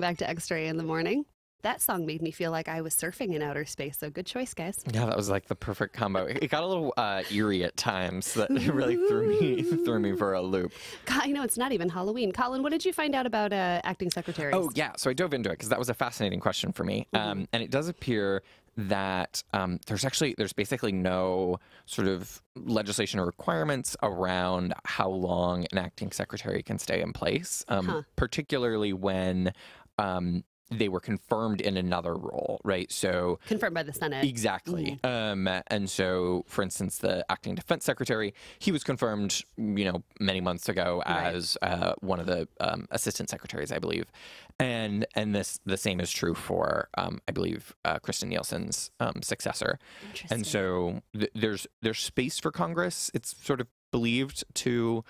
Back to XRAY in the morning. That song made me feel like I was surfing in outer space, so good choice, guys. Yeah, that was like the perfect combo. It got a little eerie at times. That really threw me for a loop. God, I know it's not even Halloween. Colin, what did you find out about acting secretaries? Oh, yeah. So I dove into it because that was a fascinating question for me. And it does appear that there's basically no sort of legislation or requirements around how long an acting secretary can stay in place, particularly when they were confirmed in another role, right? So confirmed by the Senate. Exactly. And so, for instance, the acting defense secretary, he was confirmed, many months ago as one of the assistant secretaries, I believe. And the same is true for, I believe, Kristen Nielsen's successor. And so there's space for Congress. It's sort of believed to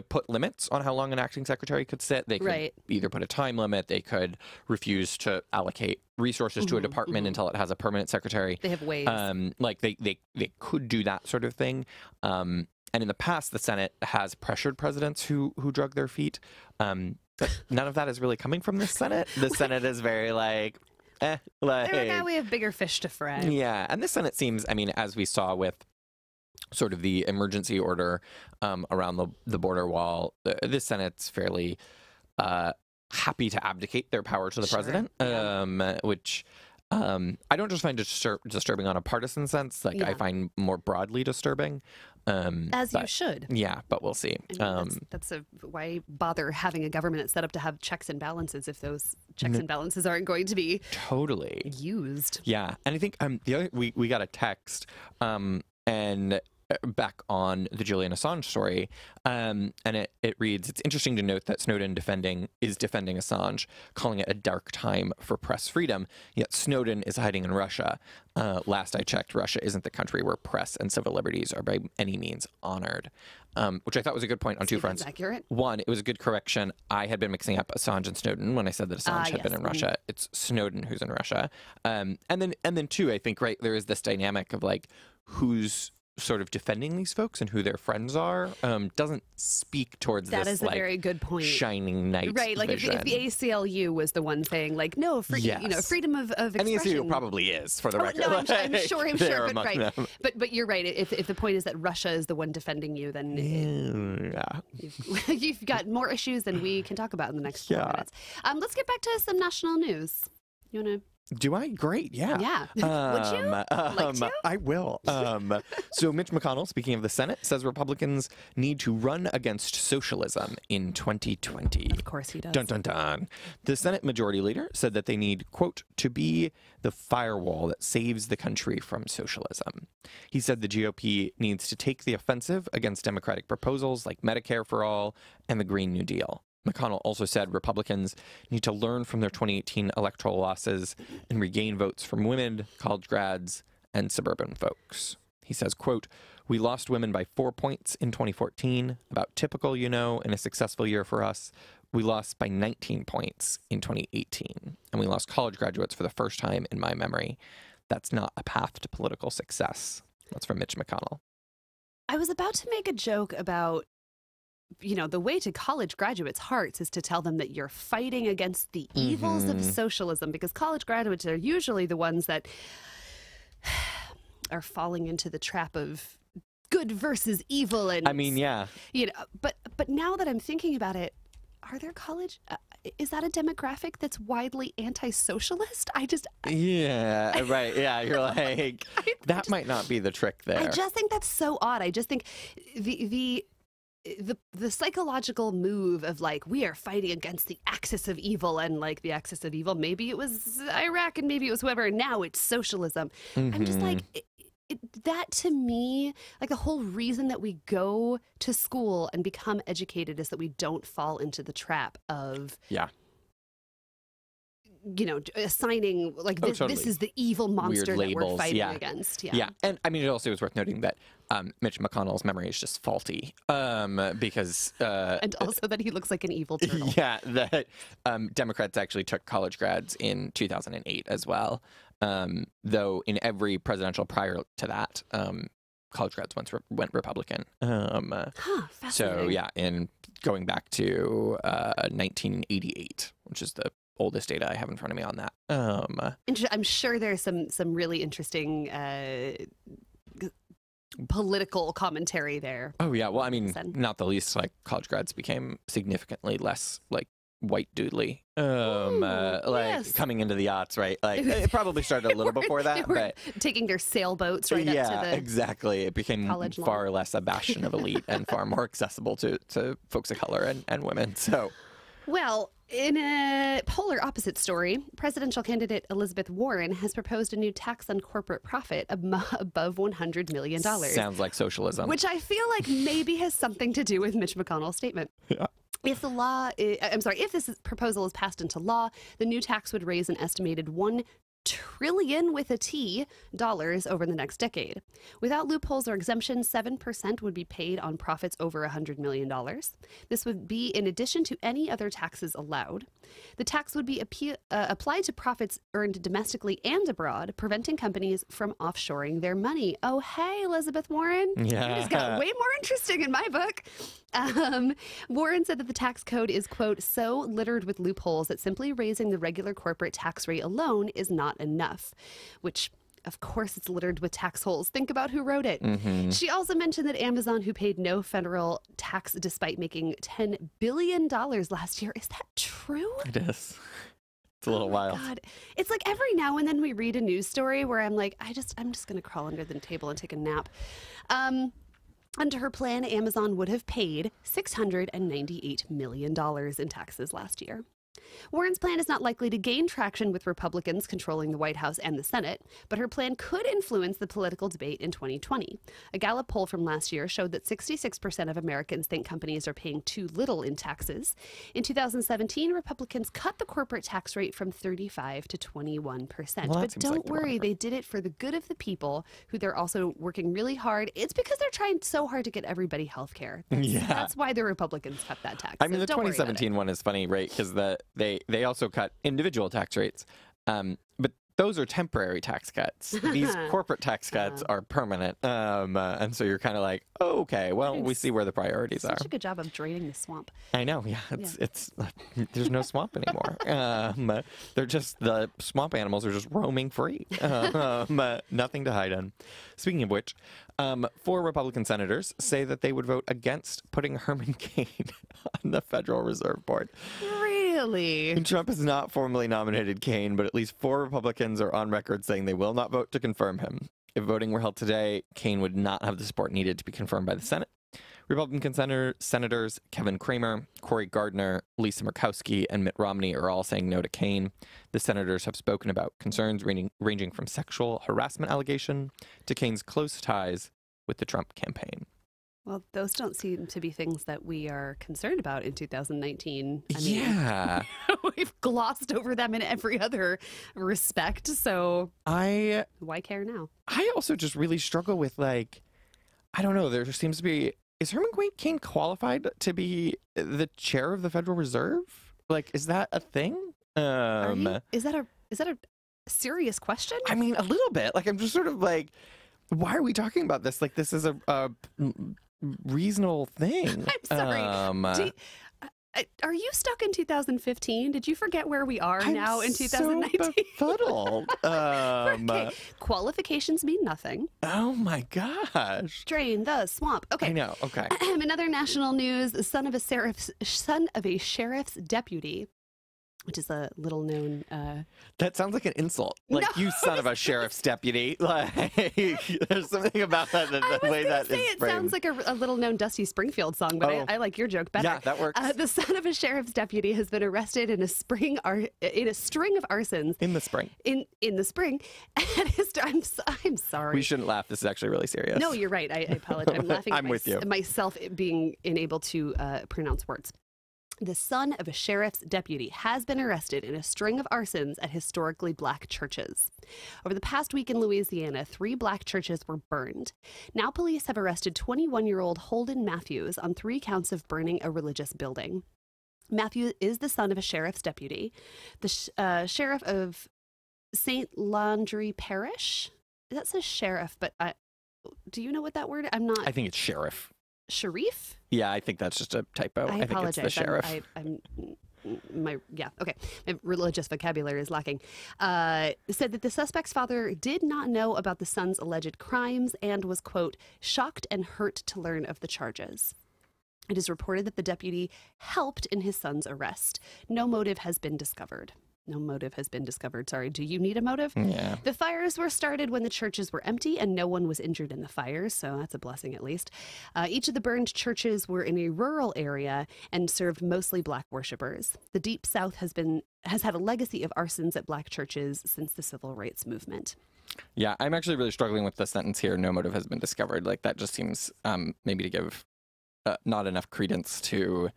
put limits on how long an acting secretary could sit. They could either put a time limit, they could refuse to allocate resources to a department until it has a permanent secretary. They have ways. They could do that sort of thing. And in the past, the Senate has pressured presidents who drug their feet. But none of that is really coming from the Senate. The Senate is very now we have bigger fish to fry. Yeah, and the Senate seems, as we saw with sort of the emergency order around the border wall, the Senate's fairly happy to abdicate their power to the president, which I don't just find disturbing on a partisan sense. I find more broadly disturbing. As you should. Yeah, but we'll see. That's why bother having a government that's set up to have checks and balances if those checks and balances aren't going to be totally used. Yeah, and I think we got a text and back on the Julian Assange story, and it reads, "It's interesting to note that Snowden is defending Assange, calling it a dark time for press freedom, yet Snowden is hiding in Russia. Last I checked, Russia isn't the country where press and civil liberties are by any means honored," which I thought was a good point on two fronts. Accurate. One, it was a good correction. I had been mixing up Assange and Snowden when I said that Assange had been in Russia. It's Snowden who's in Russia. And then two, I think, there is this dynamic of who's sort of defending these folks and who their friends are doesn't speak towards that this is a very good point. Shining knight vision. If the ACLU was the one saying no freedom of expression. And the ACLU probably is, for the record. No, I'm sure, but you're right. If the point is that Russia is the one defending you, then you've got more issues than we can talk about in the next 4 minutes. Let's get back to some national news. You want to? Do I? Great, yeah. Yeah. Would you like to? I will. So Mitch McConnell, speaking of the Senate, says Republicans need to run against socialism in 2020. Of course he does. Dun, dun, dun. The Senate Majority Leader said that they need, quote, to be the firewall that saves the country from socialism. He said the GOP needs to take the offensive against Democratic proposals like Medicare for All and the Green New Deal. McConnell also said Republicans need to learn from their 2018 electoral losses and regain votes from women, college grads, and suburban folks. He says, quote, "We lost women by 4 points in 2014, about typical, in a successful year for us. We lost by 19 points in 2018, and we lost college graduates for the first time in my memory. That's not a path to political success." That's from Mitch McConnell. I was about to make a joke about the way to college graduates' hearts is to tell them that you're fighting against the evils of socialism, because college graduates are usually the ones that are falling into the trap of good versus evil. And but now that I'm thinking about it, are there is that a demographic that's widely anti-socialist? Yeah, right. Yeah, you're like, that might not be the trick there. I just think that's so odd. I just think the psychological move of we are fighting against the axis of evil, and the axis of evil, maybe it was Iraq and maybe it was whoever, and now it's socialism. I'm just that to me, the whole reason that we go to school and become educated is that we don't fall into the trap of assigning this is the evil monster that we're fighting against. Yeah. And it also is worth noting that Mitch McConnell's memory is just faulty because and also that he looks like an evil turtle. Yeah, that Democrats actually took college grads in 2008 as well, though in every presidential prior to that, college grads went Republican. So yeah, in going back to 1988, which is the oldest data I have in front of me on that. I'm sure there's some really interesting political commentary there. Oh yeah, well, I mean, not the least, like college grads became significantly less like white doodly, yes. coming into the aughts, right? Like it probably started a little before that, but taking their sailboats right up to the exactly. It became far less a bastion of elite and far more accessible to folks of color and women. So, well, in a polar opposite story, presidential candidate Elizabeth Warren has proposed a new tax on corporate profit above $100 million. Sounds like socialism. Which I feel like maybe has something to do with Mitch McConnell's statement. Yeah. If if this proposal is passed into law, the new tax would raise an estimated $1 trillion with a T dollars over the next decade. Without loopholes or exemptions, 7% would be paid on profits over $100 million. This would be in addition to any other taxes allowed. The tax would be applied to profits earned domestically and abroad, preventing companies from offshoring their money. Oh, hey, Elizabeth Warren. Yeah. It's got way more interesting in my book. Warren said that the tax code is, quote, so littered with loopholes that simply raising the regular corporate tax rate alone is not enough, which, of course, it's littered with tax holes. Think about who wrote it. Mm-hmm. She also mentioned that Amazon, who paid no federal tax despite making $10 billion last year. Is that true? It is. It's a little wild. God. It's like every now and then we read a news story where I'm like, I'm just going to crawl under the table and take a nap. Under her plan, Amazon would have paid $698 million in taxes last year. Warren's plan is not likely to gain traction with Republicans controlling the White House and the Senate, but her plan could influence the political debate in 2020. A Gallup poll from last year showed that 66% of Americans think companies are paying too little in taxes. In 2017, Republicans cut the corporate tax rate from 35% to 21%. Well, but don't worry, they did it for the good of the people, who they're also working really hard. It's because they're trying so hard to get everybody health care. That's why the Republicans cut that tax. I mean, the 2017 one is funny, right? Because they also cut individual tax rates, but those are temporary tax cuts. These corporate tax cuts are permanent, and so you're kind of like, oh, okay, well, we see where the priorities are. Such a good job of draining the swamp. I know, yeah. It's there's no swamp anymore. They're just, the swamp animals are just roaming free. Nothing to hide in. Speaking of which, 4 Republican senators say that they would vote against putting Herman Cain on the Federal Reserve Board. Really? And Trump has not formally nominated Cain, but at least 4 Republicans are on record saying they will not vote to confirm him. If voting were held today, Cain would not have the support needed to be confirmed by the Senate. Republican Senators Kevin Cramer, Cory Gardner, Lisa Murkowski, and Mitt Romney are all saying no to Cain. The senators have spoken about concerns ranging from sexual harassment allegation to Cain's close ties with the Trump campaign. Well, those don't seem to be things that we are concerned about in 2019. I mean, yeah. We've glossed over them in every other respect, so why care now? I also just really struggle with, like, I don't know, there seems to be, is Herman Cain qualified to be the chair of the Federal Reserve? Like, is that a thing? Is that a serious question? I mean, a little bit. Like, I'm just sort of like, why are we talking about this? Like, this is a reasonable thing. I'm sorry. Are you stuck in 2015? Did you forget where we are now in 2019? So befuddled. Okay. Qualifications mean nothing. Oh my gosh. Drain the swamp. Okay. I know. Okay. Another national news: the son of a sheriff's deputy, which is a little known. That sounds like an insult. Like, no, you son of a sheriff's deputy. Like, there's something about that. The way that is it framed. Sounds like a little known Dusty Springfield song, but I like your joke better. Yeah, that works. The son of a sheriff's deputy has been arrested in a string of arsons. In the spring. In the spring. I'm sorry. We shouldn't laugh. This is actually really serious. No, you're right. I apologize. I'm laughing I'm with you. Myself being unable to pronounce words. The son of a sheriff's deputy has been arrested in a string of arsons at historically black churches. Over the past week in Louisiana, 3 black churches were burned. Now police have arrested 21-year-old Holden Matthews on 3 counts of burning a religious building. Matthews is the son of a sheriff's deputy. The sheriff of St. Landry Parish? That says sheriff, but do you know what that word? I'm not. I think it's sheriff. Sharif? Yeah, I think that's just a typo. I think apologize. it's the sheriff. My religious vocabulary is lacking. Said that the suspect's father did not know about the son's alleged crimes and was, quote, shocked and hurt to learn of the charges. It is reported that the deputy helped in his son's arrest. No motive has been discovered. Sorry. Do you need a motive? Yeah. The fires were started when the churches were empty and no one was injured in the fires, so that's a blessing at least. Each of the burned churches were in a rural area and served mostly black worshipers. The Deep South has had a legacy of arsons at black churches since the civil rights movement. Yeah, I'm actually really struggling with the sentence here. No motive has been discovered. Like, that just seems maybe to give not enough credence to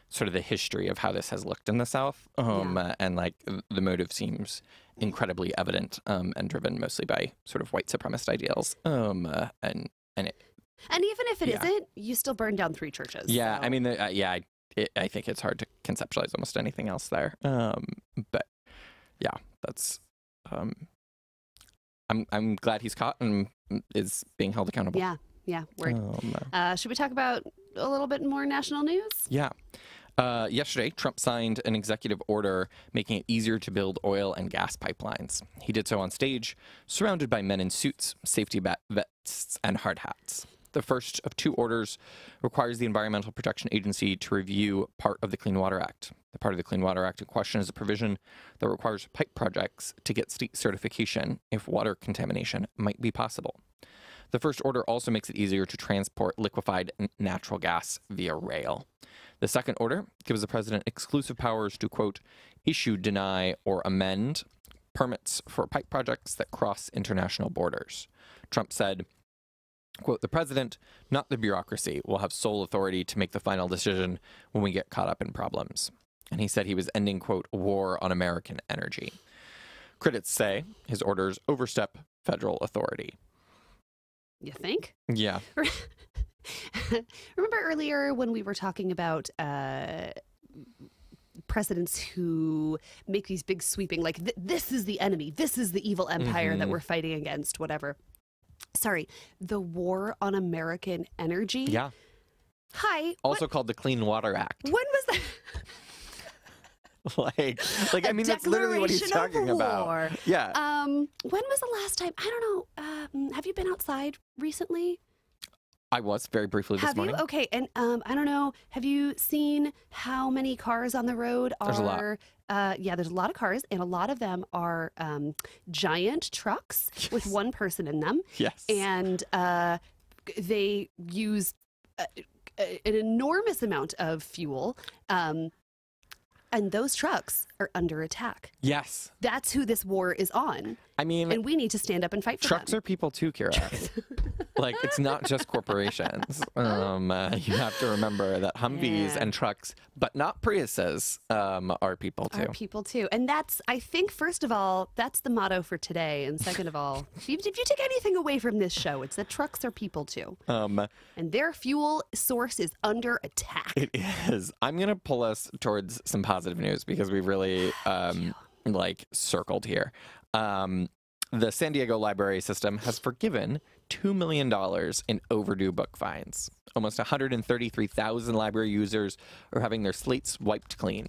sort of the history of how this has looked in the South. And like the motive seems incredibly evident and driven mostly by sort of white supremacist ideals. And even if it isn't, you still burned down 3 churches. Yeah, so. I mean, I think it's hard to conceptualize almost anything else there. But yeah, that's I'm glad he's caught and is being held accountable. Yeah, word. Should we talk about a little bit more national news? Yeah. Yesterday, Trump signed an executive order making it easier to build oil and gas pipelines. He did so on stage, surrounded by men in suits, safety vests, and hard hats. The first of 2 orders requires the Environmental Protection Agency to review part of the Clean Water Act. The part of the Clean Water Act in question is a provision that requires pipe projects to get state certification if water contamination might be possible. The first order also makes it easier to transport liquefied natural gas via rail. The second order gives the president exclusive powers to, quote, issue, deny, or amend permits for pipe projects that cross international borders. Trump said, quote, the president, not the bureaucracy, will have sole authority to make the final decision when we get caught up in problems. And he said he was ending, quote, war on American energy. Critics say his orders overstep federal authority. You think? Yeah. Remember earlier when we were talking about presidents who make these big sweeping, like, this is the enemy, this is the evil empire that we're fighting against, whatever. Sorry, the war on American energy? Yeah. Hi. Also called the Clean Water Act. When was that? like I mean, that's literally what he's talking about. Yeah. When was the last time? I don't know. Have you been outside recently? I was very briefly this morning. Have you? Okay. And I don't know. Have you seen how many cars on the road are? There's a lot. Yeah, there's a lot of cars, and a lot of them are giant trucks with one person in them. Yes. And they use an enormous amount of fuel. And those trucks are under attack. Yes. That's who this war is on. I mean, and we need to stand up and fight for trucks them. are people too, Kira. Like, it's not just corporations. You have to remember that Humvees and trucks, but not Priuses, are people too. Are people too. And that's, I think, first of all, that's the motto for today. And second of all, if you take anything away from this show, it's that trucks are people too. And their fuel source is under attack. It is. I'm going to pull us towards some positive news because we really, circled here. The San Diego library system has forgiven $2 million in overdue book fines. Almost 133,000 library users are having their slates wiped clean.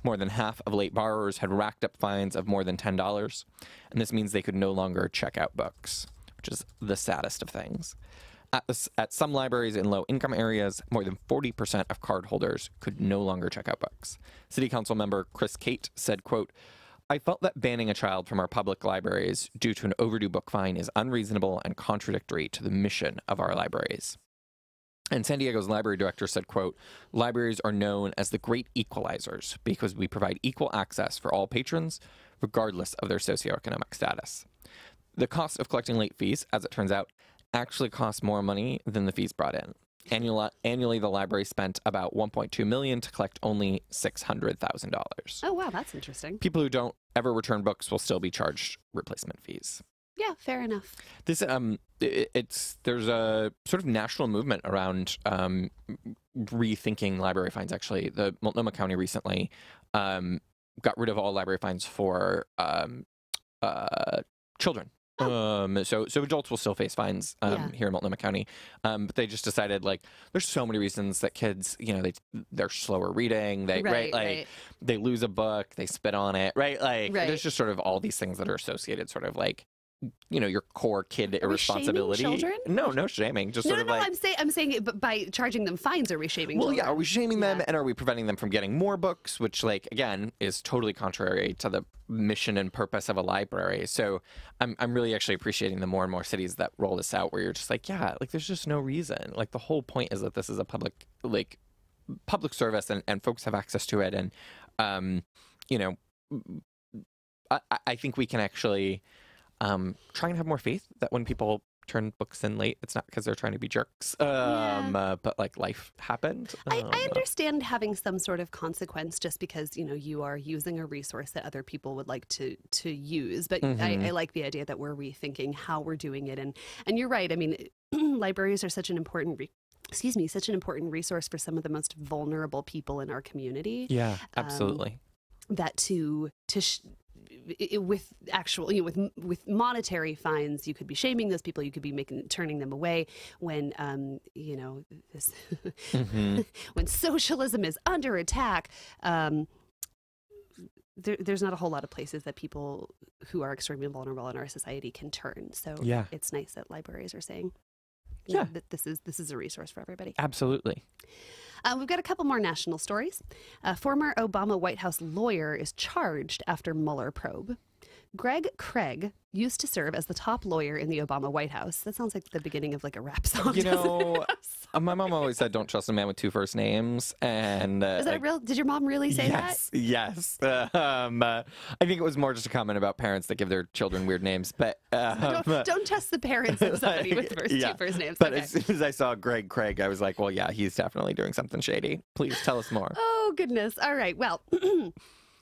More than half of late borrowers had racked up fines of more than $10, and this means they could no longer check out books, which is the saddest of things. At some libraries in low-income areas, more than 40% of cardholders could no longer check out books. City Council member Chris Cate said, quote, I felt that banning a child from our public libraries due to an overdue book fine is unreasonable and contradictory to the mission of our libraries. And San Diego's library director said, quote, libraries are known as the great equalizers because we provide equal access for all patrons, regardless of their socioeconomic status. The cost of collecting late fees, as it turns out, actually costs more money than the fees brought in. Annually, the library spent about $1.2 million to collect only $600,000. Oh, wow, that's interesting. People who don't ever return books will still be charged replacement fees. Yeah, fair enough. This there's a sort of national movement around rethinking library fines. Actually, the Multnomah County recently got rid of all library fines for children. So adults will still face fines here in Multnomah County, but they just decided like there's so many reasons that kids, they're slower reading, they lose a book, they spit on it, there's just sort of all these things that are associated, sort of like your core kid irresponsibility. Children? No shaming. Just I'm saying it, but by charging them fines, are we shaming children? Well, yeah, are we shaming them, and are we preventing them from getting more books, which, like, again, is totally contrary to the mission and purpose of a library. So I'm really actually appreciating the more and more cities that roll this out, where you're just like, yeah, like there's just no reason. Like the whole point is that this is a public service, and folks have access to it, and I think we can actually try and have more faith that when people turn books in late, it's not because they're trying to be jerks, but like life happened. I understand having some sort of consequence just because you are using a resource that other people would like to use, but I like the idea that we're rethinking how we're doing it, and you're right. I mean, libraries are such an important resource for some of the most vulnerable people in our community. Yeah, absolutely. That with actual, with monetary fines, you could be shaming those people. You could be turning them away when, this when socialism is under attack. There's not a whole lot of places that people who are extremely vulnerable in our society can turn. So it's nice that libraries are saying, that this is a resource for everybody. Absolutely. We've got a couple more national stories. A former Obama White House lawyer is charged after Mueller probe. Greg Craig used to serve as the top lawyer in the Obama White House. That sounds like the beginning of like a rap song. My mom always said, "Don't trust a man with two first names." And is that real? Did your mom really say that? Yes. I think it was more just a comment about parents that give their children weird names. But don't trust the parents of somebody with two first names. But as soon as I saw Greg Craig, I was like, well, yeah, he's definitely doing something shady. Please tell us more. Oh goodness! All right. Well.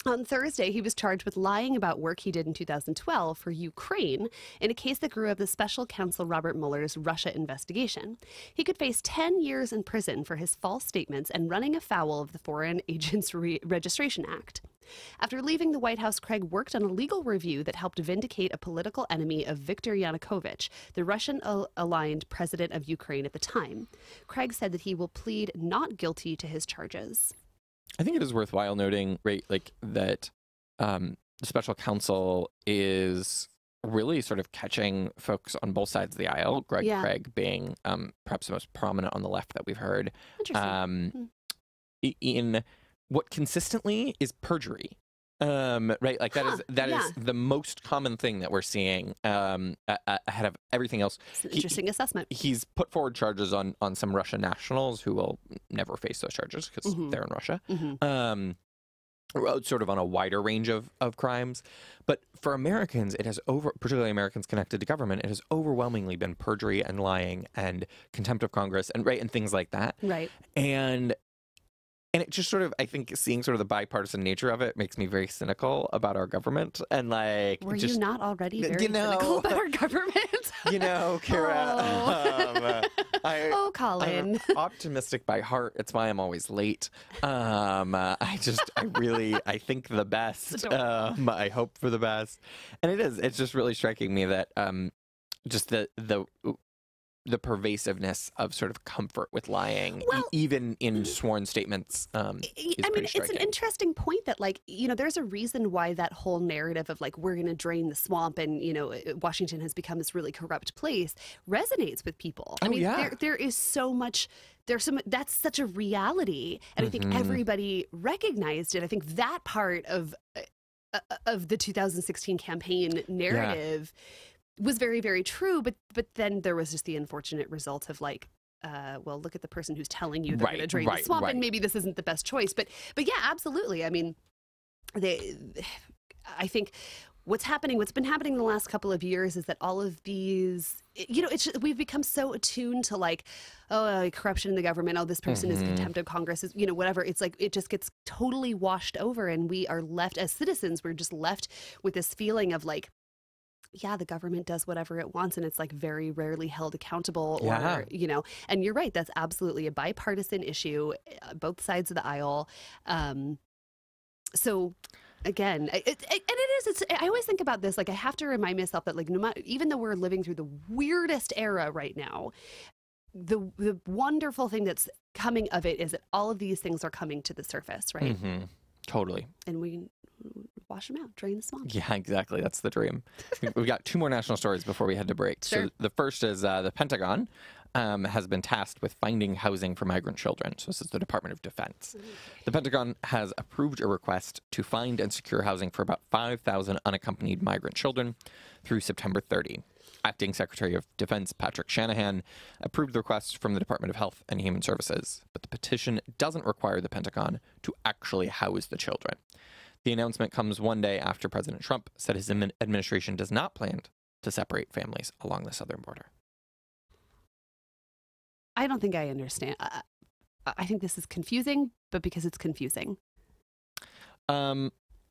On Thursday, he was charged with lying about work he did in 2012 for Ukraine in a case that grew out of the special counsel Robert Mueller's Russia investigation. He could face 10 years in prison for his false statements and running afoul of the Foreign Agents Registration Act. After leaving the White House, Craig worked on a legal review that helped vindicate a political enemy of Viktor Yanukovych, the Russian-aligned president of Ukraine at the time. Craig said that he will plead not guilty to his charges. I think it is worthwhile noting, that the special counsel is really sort of catching folks on both sides of the aisle. Greg Craig being perhaps the most prominent on the left that we've heard. In what consistently is perjury. That is the most common thing that we're seeing ahead of everything else. It's an interesting assessment. He's put forward charges on some Russian nationals who will never face those charges because they're in Russia. Sort of on a wider range of crimes. But for Americans, it has particularly Americans connected to government, it has overwhelmingly been perjury and lying and contempt of Congress and things like that. Right. And it just sort of, I think, seeing sort of the bipartisan nature of it makes me very cynical about our government. And were you not already very cynical about our government? Kara. Colin. I'm optimistic by heart. It's why I'm always late. I think the best. I hope for the best. And it's just really striking me that just the pervasiveness of sort of comfort with lying, even in sworn statements. It's an interesting point that, there's a reason why that whole narrative of we're going to drain the swamp and, Washington has become this really corrupt place resonates with people. There is so much. That's such a reality, and I think everybody recognized it. I think that part of the 2016 campaign narrative. Yeah. Was very, very true, but then there was just the unfortunate result of look at the person who's telling you they're going to drain the swamp, and maybe this isn't the best choice. But yeah, absolutely. I mean, I think what's been happening in the last couple of years is that all of these, we've become so attuned to corruption in the government. Oh, this person is contempt of Congress, is whatever. It's it just gets totally washed over, and we are left as citizens. We're just left with this feeling of the government does whatever it wants, and it's very rarely held accountable, or, and you're right. That's absolutely a bipartisan issue, both sides of the aisle. So Again, and it is. I always think about this. Like, I have to remind myself that, like, no matter, even though we're living through the weirdest era right now, the wonderful thing that's coming of it is that all of these things are coming to the surface, right? Mm-hmm. Totally. And we wash them out, drain the swamp. Yeah, exactly. That's the dream. We've got two more national stories before we head to break. Sure. So the first is the Pentagon has been tasked with finding housing for migrant children. So this is the Department of Defense. The Pentagon has approved a request to find and secure housing for about 5,000 unaccompanied migrant children through September 30. Acting Secretary of Defense Patrick Shanahan approved the request from the Department of Health and Human Services, but the petition doesn't require the Pentagon to actually house the children. The announcement comes one day after President Trump said his administration does not plan to separate families along the southern border. I don't think I understand. I think this is confusing, but because it's confusing.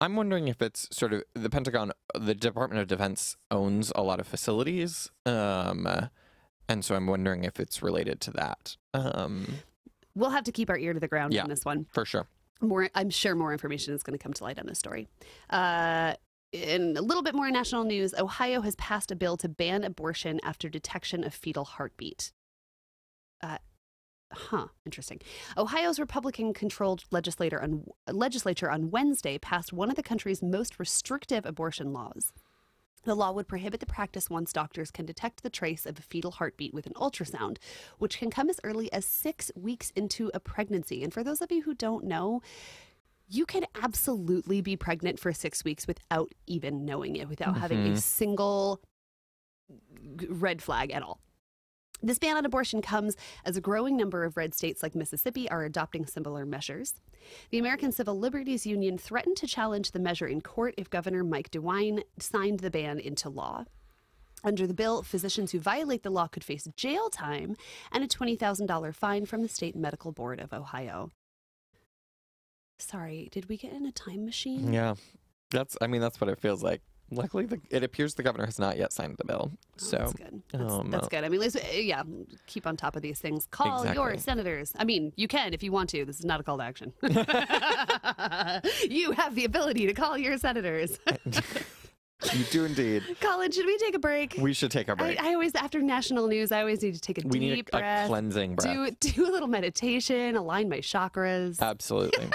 I'm wondering if it's sort of the Pentagon, the Department of Defense owns a lot of facilities. And so I'm wondering if it's related to that. We'll have to keep our ear to the ground on this one. For sure. I'm sure more information is going to come to light on this story. In a little bit more national news, Ohio has passed a bill to ban abortion after detection of fetal heartbeat. Interesting. Ohio's Republican-controlled legislature on Wednesday passed one of the country's most restrictive abortion laws. The law would prohibit the practice once doctors can detect the trace of a fetal heartbeat with an ultrasound, which can come as early as 6 weeks into a pregnancy. And for those of you who don't know, you can absolutely be pregnant for 6 weeks without even knowing it, without having a single red flag at all. This ban on abortion comes as a growing number of red states like Mississippi are adopting similar measures. The American Civil Liberties Union threatened to challenge the measure in court if Governor Mike DeWine signed the ban into law. Under the bill, physicians who violate the law could face jail time and a $20,000 fine from the State Medical Board of Ohio. Sorry, did we get in a time machine? Yeah, that's what it feels like. Luckily, it appears the governor has not yet signed the bill. So that's good. That's good. I mean, keep on top of these things. Call your senators. I mean, you can if you want to. This is not a call to action. You have the ability to call your senators. You do indeed. Colin, should we take a break? We should take a break. I always, after national news, I always need to take a deep breath. A cleansing breath. Do a little meditation, align my chakras. Absolutely.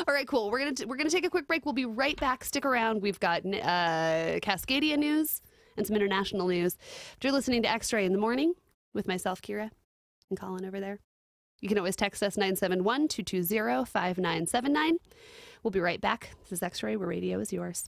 All right, cool. We're gonna take a quick break. We'll be right back. Stick around. We've got Cascadia news and some international news. If you're listening to XRAY in the morning with myself, Kira, and Colin over there, you can always text us 971-220-5979. We'll be right back. This is XRAY, where radio is yours.